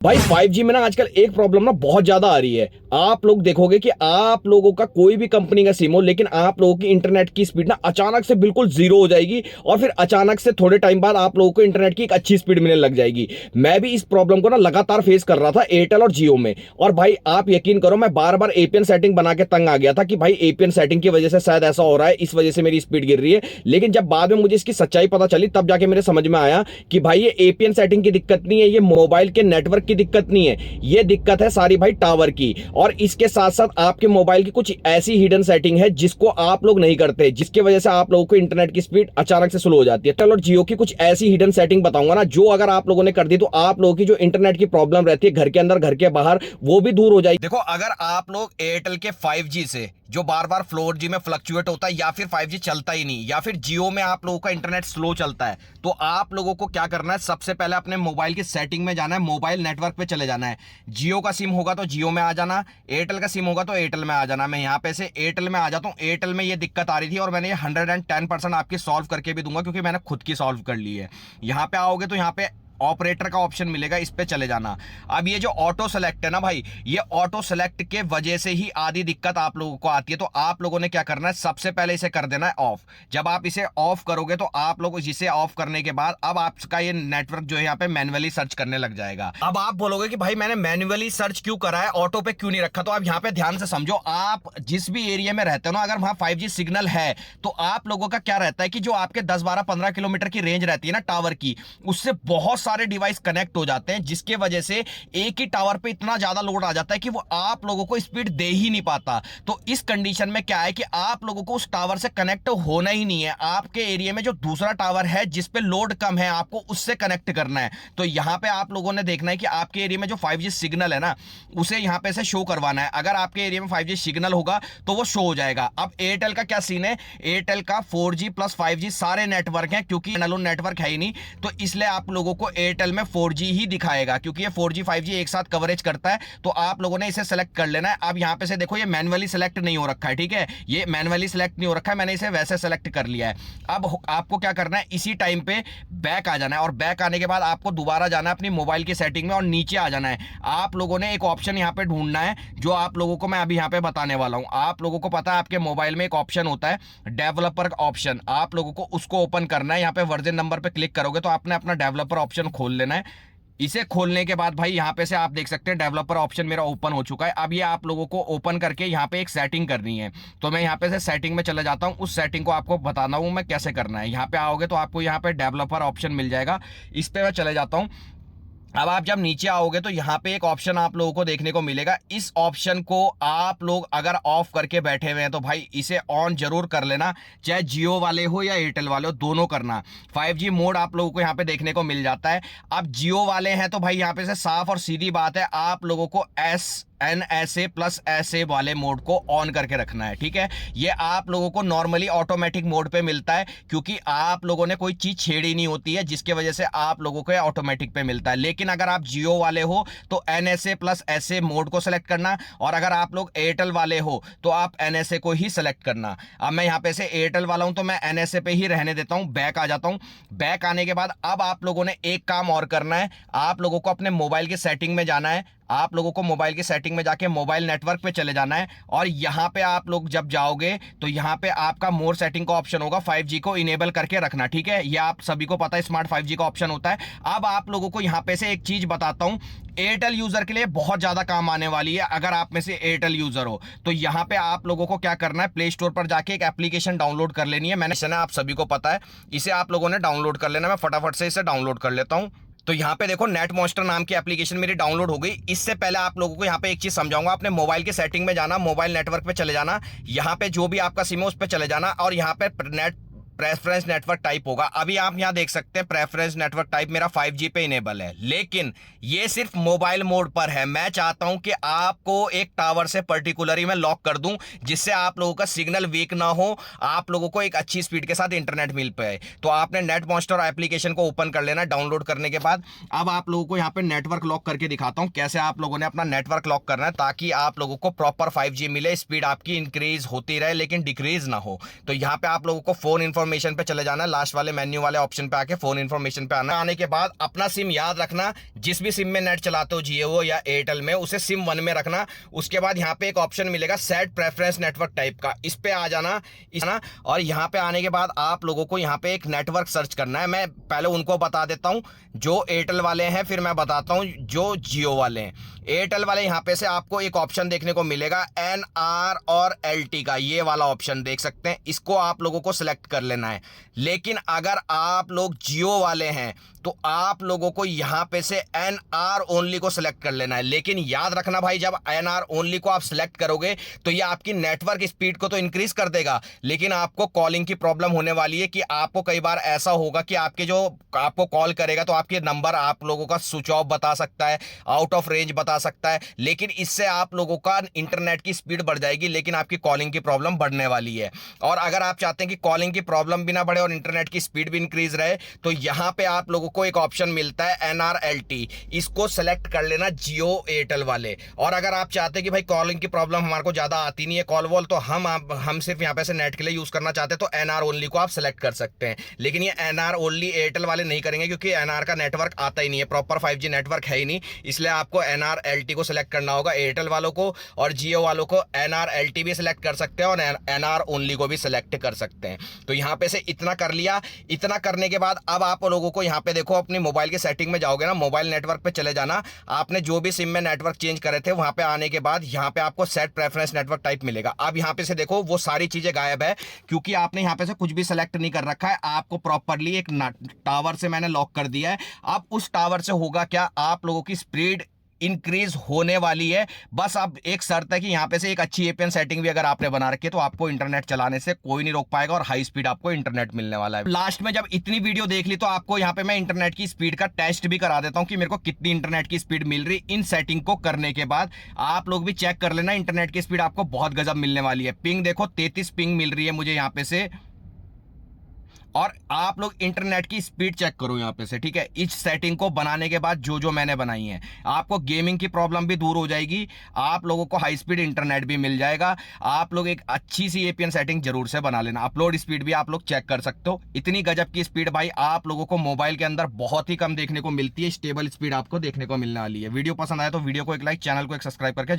भाई 5G में ना आजकल एक प्रॉब्लम ना बहुत ज्यादा आ रही है। आप लोग देखोगे कि आप लोगों का कोई भी कंपनी का सिम हो, लेकिन आप लोगों की इंटरनेट की स्पीड ना अचानक से बिल्कुल जीरो हो जाएगी और फिर अचानक से थोड़े टाइम बाद आप लोगों को इंटरनेट की एक अच्छी स्पीड मिलने लग जाएगी। मैं भी इस प्रॉब्लम को ना लगातार फेस कर रहा था एयरटेल और जियो में। और भाई आप यकीन करो, मैं बार बार एपीएन सेटिंग बना के तंग आ गया था कि भाई एपीएन सेटिंग की वजह से शायद ऐसा हो रहा है, इस वजह से मेरी स्पीड गिर रही है। लेकिन जब बाद में मुझे इसकी सच्चाई पता चली, तब जाके मेरे समझ में आया कि भाई ये एपीएन सेटिंग की दिक्कत नहीं है, ये मोबाइल के नेटवर्क की दिक्कत नहीं है, ये दिक्कत है सारी भाई टावर की। और इसके साथ साथ आपके मोबाइल की कुछ ऐसी हिडन सेटिंग है जिसको आप लोग नहीं करते, जिसकी वजह से आप लोगों को इंटरनेट की स्पीड अचानक से स्लो हो जाती है। चलो जियो की कुछ ऐसी हिडन सेटिंग बताऊंगा ना, जो अगर आप लोगों ने कर दी तो आप लोगों की जो इंटरनेट की प्रॉब्लम रहती है घर के अंदर घर के बाहर, वो भी दूर हो जाएगी। देखो, अगर आप लोग एयरटेल के 5G से जो बार बार 4G में फ्लक्चुएट होता है, या फिर 5G चलता ही नहीं, या फिर जियो में आप लोगों का इंटरनेट स्लो चलता है, तो आप लोगों को क्या करना है, सबसे पहले अपने मोबाइल की सेटिंग में जाना है, मोबाइल नेटवर्क पे चले जाना है। जियो का सिम होगा तो जियो में आ जाना, एयरटेल का सिम होगा तो एयरटेल में आ जाना। मैं यहाँ पे से एयरटेल में आ जाता हूँ। एयरटेल में ये दिक्कत आ रही थी और मैंने ये 110% आपकी सॉल्व करके भी दूंगा, क्योंकि मैंने खुद की सॉल्व कर ली है। यहाँ पे आओगे तो यहाँ पे ऑपरेटर का ऑप्शन मिलेगा, इस पे चले जाना। अब ये जो ऑटो सेलेक्ट है ना भाई, ये ऑटो सेलेक्ट के वजह से ही आधी दिक्कत आप लोगों को आती है। तो आप लोगों ने क्या करना है, सबसे पहले इसे कर देना है ऑफ। जब आप इसे ऑफ करोगे तो आप लोग जिसे ऑफ करने के बाद अब आपका ये नेटवर्क जो है यहाँ पे मैन्युअली सर्च करने लग जाएगा। अब आप बोलोगे कि भाई मैंने मैन्युअली सर्च क्यों करा है, ऑटो पे क्यों नहीं रखा, तो आप यहाँ पे ध्यान से समझो। आप जिस भी एरिया में रहते हो ना, अगर वहां 5G सिग्नल है, तो आप लोगों का क्या रहता है कि जो आपके 10 12 15 किलोमीटर की रेंज रहती है ना टावर की, उससे बहुत सारे डिवाइस कनेक्ट हो जाते हैं, जिसके वजह से एक ही टावर पे इतना ज्यादा लोड आ जाता है कि वो आप लोगों को स्पीड दे ही नहीं पाता। तो इस कंडीशन में क्या है कि आप लोगों को उस टावर से कनेक्ट होना ही नहीं है। आपके एरिया में जो दूसरा टावर है जिस पे लोड कम है, आपको उससे कनेक्ट करना है। तो यहां पे आप लोगों ने देखना है कि आपके एरिया में जो 5G सिग्नल है ना, उसे यहां पे से शो करवाना है। अगर आपके एरिया में 5G सिग्नल होगा तो वो शो हो जाएगा। अब एयरटेल का क्या सीन है, एयरटेल का 4G प्लस 5G सारे नेटवर्क हैं, क्योंकि स्टैंडअलोन नेटवर्क है ही नहीं, तो इसलिए आप लोगों को एयरटेल में 4G ही दिखाएगा, क्योंकि ये 4G 5G एक साथ कवरेज करता है। तो आप लोगों ने इसे सेलेक्ट कर लेना है। अब यहां पे से देखो, ये मैन्युअली सेलेक्ट नहीं हो रखा है, ठीक है, ये मैन्युअली सेलेक्ट नहीं हो रखा है, मैंने इसे वैसे सेलेक्ट कर लिया है। अब आपको क्या करना है, इसी टाइम पे बैक आ जाना है, और बैक आने के बाद आपको दोबारा जाना है अपनी मोबाइल की सेटिंग में और नीचे आ जाना है। आप लोगों ने एक ऑप्शन यहां पे ढूंढना है, जो आप लोगों को मैं अभी यहां पे बताने वाला हूं। आप लोगों को पता है आपके मोबाइल में एक ऑप्शन होता है डेवलपर ऑप्शन, आप लोगों को उसको ओपन करना है। यहां पे वर्जन नंबर पे क्लिक करोगे तो आपने अपना डेवलपर ऑप्शन खोल लेना है। इसे खोलने के बाद भाई यहां पे से आप देख सकते हैं डेवलपर ऑप्शन मेरा ओपन हो चुका है। अब ये आप लोगों को ओपन करके यहां पे एक सेटिंग करनी है। तो मैं यहां पे से सेटिंग में चला जाता हूं, उस सेटिंग को आपको बताना हूं मैं कैसे करना है। यहां पे आओगे तो आपको यहां पे डेवलपर ऑप्शन मिल जाएगा, इस पे मैं चले जाता हूं। अब आप जब नीचे आओगे तो यहाँ पे एक ऑप्शन आप लोगों को देखने को मिलेगा। इस ऑप्शन को आप लोग अगर ऑफ करके बैठे हुए हैं तो भाई इसे ऑन जरूर कर लेना, चाहे जियो वाले हो या एयरटेल वाले हो, दोनों करना। 5G मोड आप लोगों को यहाँ पे देखने को मिल जाता है। अब जियो वाले हैं तो भाई यहाँ पे से साफ और सीधी बात है, आप लोगों को NSA प्लस SA वाले मोड को ऑन करके रखना है, ठीक है। ये आप लोगों को नॉर्मली ऑटोमेटिक मोड पे मिलता है, क्योंकि आप लोगों ने कोई चीज छेड़ी नहीं होती है, जिसके वजह से आप लोगों को ऑटोमेटिक पे मिलता है। लेकिन अगर आप जियो वाले हो तो NSA प्लस SA मोड को सेलेक्ट करना, और अगर आप लोग एयरटेल वाले हो तो आप NSA को ही सेलेक्ट करना। अब मैं यहाँ पे से एयरटेल वाला हूं तो मैं NSA पे ही रहने देता हूं, बैक आ जाता हूं। बैक आने के बाद अब आप लोगों ने एक काम और करना है, आप लोगों को अपने मोबाइल की सेटिंग में जाना है। आप लोगों को मोबाइल की सेटिंग में जाके मोबाइल नेटवर्क पे चले जाना है, और यहां पे आप लोग जब जाओगे तो यहां पे आपका मोर सेटिंग का ऑप्शन होगा, 5G को इनेबल करके रखना, ठीक है। ये आप सभी को पता है, स्मार्ट 5G का ऑप्शन होता है। अब आप लोगों को यहां पे से एक चीज बताता हूं, एयरटेल यूजर के लिए बहुत ज्यादा काम आने वाली है। अगर आप में से एयरटेल यूजर हो तो यहां पे आप लोगों को क्या करना है, प्ले स्टोर पर जाके एक एप्लीकेशन डाउनलोड कर लेनी है। मैंने आप सभी को पता है, इसे आप लोगों ने डाउनलोड कर लेना। मैं फटाफट से इसे डाउनलोड कर लेता हूं। तो यहाँ पे देखो, नेट मॉन्स्टर नाम की एप्लीकेशन मेरी डाउनलोड हो गई। इससे पहले आप लोगों को यहाँ पे एक चीज समझाऊंगा, अपने मोबाइल के सेटिंग में जाना, मोबाइल नेटवर्क पे चले जाना, यहाँ पे जो भी आपका सिम है उस पे चले जाना, और यहाँ पे नेट प्रेफरेंस नेटवर्क टाइप होगा। अभी आप यहां देख सकते हैं प्रेफरेंस नेटवर्क टाइप मेरा 5G पे इनेबल है, लेकिन ये सिर्फ मोबाइल मोड पर है। मैं चाहता हूं कि आपको एक टावर से पर्टिकुलरली मैं लॉक कर दूं, जिससे आप लोगों का सिग्नल वीक ना हो, आप लोगों को एक अच्छी स्पीड के साथ इंटरनेट मिल पाए। तो आपने नेट मॉन्स्टर एप्लीकेशन को ओपन कर लेना डाउनलोड करने के बाद। अब आप लोगों को यहाँ पे नेटवर्क लॉक करके दिखाता हूं कैसे आप लोगों ने अपना नेटवर्क लॉक करना है, ताकि आप लोगों को प्रॉपर 5G मिले, स्पीड आपकी इंक्रीज होती रहे लेकिन डिक्रीज ना हो। तो यहाँ पे आप लोगों को फोन इंफॉर्मेशन इन्फॉर्मेशन पे चले जाना है, लास्ट वाले मेन्यू वाले ऑप्शन पे आके फोन इन्फॉर्मेशन पे आना। आने के बाद अपना सिम याद रखना, जिस भी सिम में नेट चलाते हो जियो या एयरटेल में, उसे सिम 1 में रखना। उसके बाद यहाँ पे एक ऑप्शन मिलेगा सेट प्रेफरेंस नेटवर्क टाइप का, इस पे आ जाना और यहाँ पे आने के बाद आप लोगों को यहाँ पे एक नेटवर्क सर्च करना है। मैं पहले उनको बता देता हूँ जो एयरटेल वाले हैं, फिर मैं बताता हूँ जो जियो वाले हैं। एयरटेल वाले यहाँ पे से आपको एक ऑप्शन देखने को मिलेगा NR और LT का, ये वाला ऑप्शन देख सकते हैं, इसको आप लोगों को सिलेक्ट कर लेना है। लेकिन अगर आप लोग जियो वाले हैं तो आप लोगों को यहाँ पे से NR ओनली को सिलेक्ट कर लेना है। लेकिन याद रखना भाई, जब NR ओनली को आप सिलेक्ट करोगे तो ये आपकी नेटवर्क स्पीड को तो इंक्रीज कर देगा, लेकिन आपको कॉलिंग की प्रॉब्लम होने वाली है कि आपको कई बार ऐसा होगा कि आपके जो आपको कॉल करेगा तो आपके नंबर आप लोगों का स्विच ऑफ बता सकता है, आउट ऑफ रेंज बता सकता है। लेकिन इससे आप लोगों का इंटरनेट की स्पीड बढ़ जाएगी, लेकिन आपकी कॉलिंग की प्रॉब्लम बढ़ने वाली है। और अगर आप चाहते हैं कि कॉलिंग की प्रॉब्लम भी ना बढ़े और इंटरनेट की स्पीड भी इंक्रीज रहे, तो यहां पे आप लोगों को एक ऑप्शन मिलता है NR/LT, इसको सेलेक्ट कर लेना जियो एयरटेल वाले। और अगर आप चाहते हैं कि भाई कॉलिंग की प्रॉब्लम हमारे को ज्यादा आती नहीं है कॉल वॉल, तो हम सिर्फ यहां पे से नेट के लिए यूज करना चाहते हैं तो NR ओनली को आप सेलेक्ट कर सकते हैं। लेकिन ये NR ओनली एयरटेल वाले नहीं करेंगे, क्योंकि NR का नेटवर्क आता ही नहीं है, प्रॉपर 5G नेटवर्क है ही नहीं, इसलिए आपको NR/LT को सिलेक्ट करना होगा एयरटेल वालों को। और जियो वालों को NR/LT भी सिलेक्ट कर सकते हैं और NR ओनली को भी सिलेक्ट कर सकते हैं। तो यहां पे से इतना कर लिया। इतना करने के बाद अब आप लोगों को यहां पे देखो अपनी मोबाइल की सेटिंग में जाओगे ना, मोबाइल नेटवर्क पे चले जाना। आपने जो भी सिम में नेटवर्क चेंज करे थे वहां पे आने के बाद यहां पे आपको सेट प्रेफरेंस नेटवर्क टाइप मिलेगा। अब यहां पे से देखो वो सारी चीजें गायब है, क्योंकि आपने यहां पे से कुछ भी सेलेक्ट नहीं कर रखा है। आपको प्रॉपरली एक टावर से मैंने लॉक कर दिया है। अब उस टावर से होगा क्या, आप लोगों की स्पीड इंक्रीज होने वाली है। बस अब एक शर्त है कि यहां पे से एक अच्छी APN सेटिंग भी अगर आपने बना रखी है तो आपको इंटरनेट चलाने से कोई नहीं रोक पाएगा और हाई स्पीड आपको इंटरनेट मिलने वाला है। लास्ट में जब इतनी वीडियो देख ली तो आपको यहां पे मैं इंटरनेट की स्पीड का टेस्ट भी करा देता हूं कि मेरे को कितनी इंटरनेट की स्पीड मिल रही। इन सेटिंग को करने के बाद आप लोग भी चेक कर लेना, इंटरनेट की स्पीड आपको बहुत गजब मिलने वाली है। पिंग देखो 33 पिंग मिल रही है मुझे यहां पे से। और आप लोग इंटरनेट की स्पीड चेक करो यहां पे से, ठीक है। इस सेटिंग को बनाने के बाद जो जो मैंने बनाई है, आपको गेमिंग की प्रॉब्लम भी दूर हो जाएगी, आप लोगों को हाई स्पीड इंटरनेट भी मिल जाएगा। आप लोग एक अच्छी सी APN सेटिंग जरूर से बना लेना। अपलोड स्पीड भी आप लोग चेक कर सकते हो। इतनी गजब की स्पीड भाई आप लोगों को मोबाइल के अंदर बहुत ही कम देखने को मिलती है। स्टेबल स्पीड आपको देखने को मिलने वाली है। वीडियो पसंद आए तो वीडियो को एक लाइक, चैनल को एक सब्सक्राइब करके